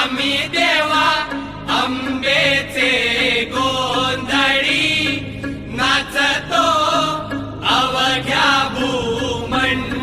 आम्ही देवा अंबेचे गोंधळी नाचतो अवघ्या भूमंडळी.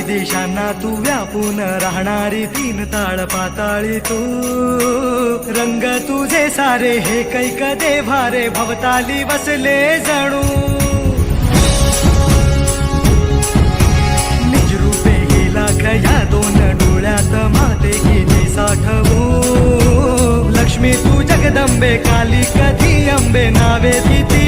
देशांना तू व्यापून राहणारी तीन ताळ पाताळी तू. रंग तुझे सारे हे कैक देभारे भवताली बसले जणू. निजरूपे गेला खया दोन डोळ्यात माते गेली साठवू. लक्ष्मी तू जगदंबे काली कधी अंबे नावे तिथी